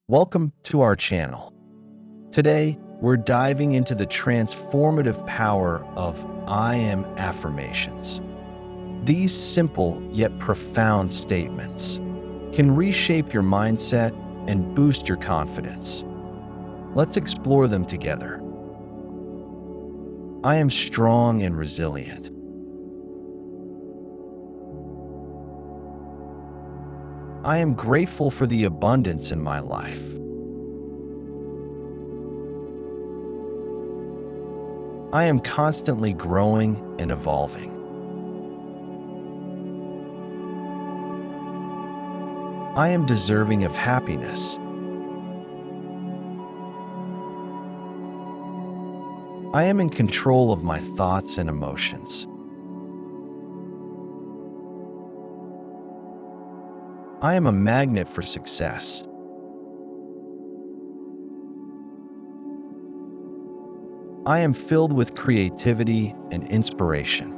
Welcome to our channel. Today, we're diving into the transformative power of I Am Affirmations. These simple yet profound statements can reshape your mindset and boost your confidence. Let's explore them together. I am strong and resilient. I am grateful for the abundance in my life. I am constantly growing and evolving. I am deserving of happiness. I am in control of my thoughts and emotions. I am a magnet for success. I am filled with creativity and inspiration.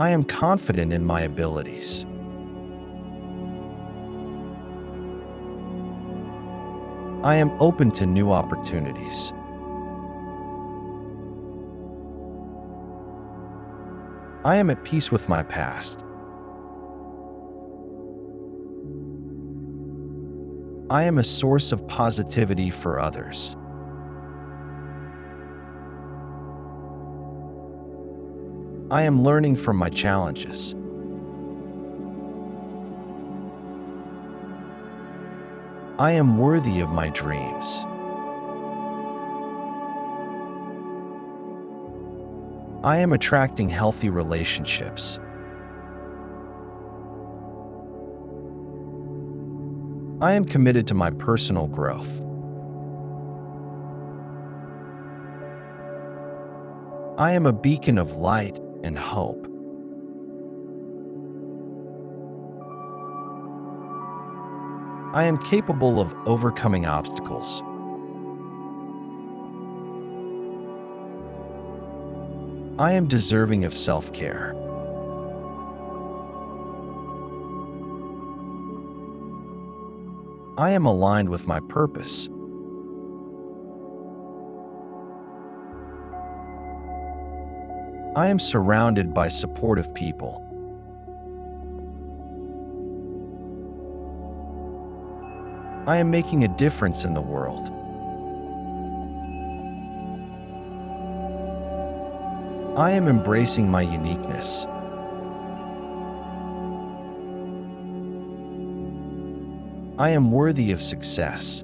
I am confident in my abilities. I am open to new opportunities. I am at peace with my past. I am a source of positivity for others. I am learning from my challenges. I am worthy of my dreams. I am attracting healthy relationships. I am committed to my personal growth. I am a beacon of light and hope. I am capable of overcoming obstacles. I am deserving of self-care. I am aligned with my purpose. I am surrounded by supportive people. I am making a difference in the world. I am embracing my uniqueness. I am worthy of success.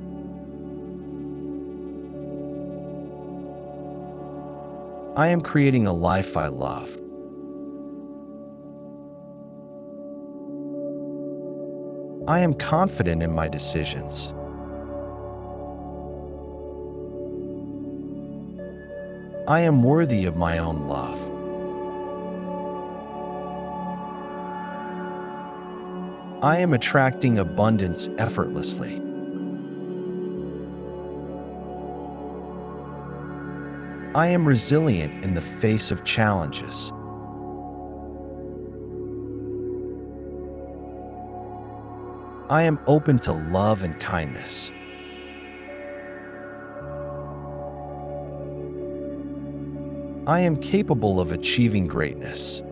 I am creating a life I love. I am confident in my decisions. I am worthy of my own love. I am attracting abundance effortlessly. I am resilient in the face of challenges. I am open to love and kindness. I am capable of achieving greatness.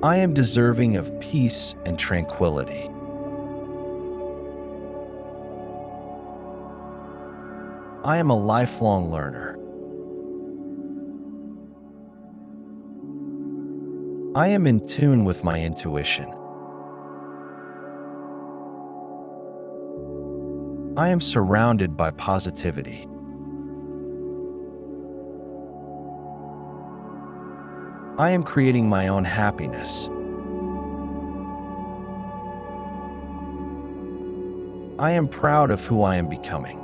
I am deserving of peace and tranquility. I am a lifelong learner. I am in tune with my intuition. I am surrounded by positivity. I am creating my own happiness. I am proud of who I am becoming.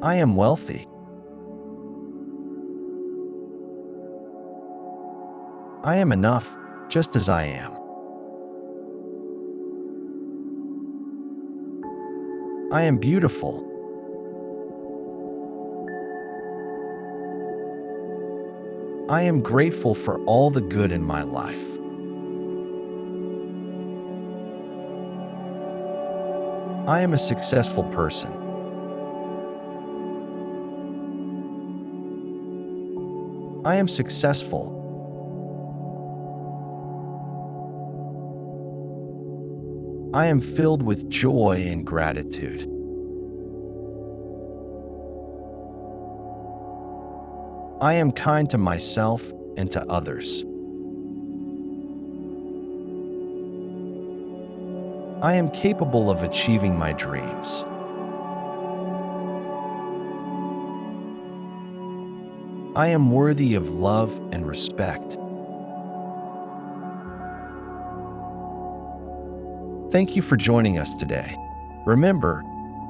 I am wealthy. I am enough, just as I am. I am beautiful. I am grateful for all the good in my life. I am a successful person. I am successful. I am filled with joy and gratitude. I am kind to myself and to others. I am capable of achieving my dreams. I am worthy of love and respect. Thank you for joining us today. Remember,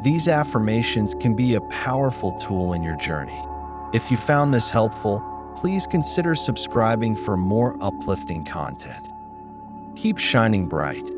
these affirmations can be a powerful tool in your journey. If you found this helpful, please consider subscribing for more uplifting content. Keep shining bright.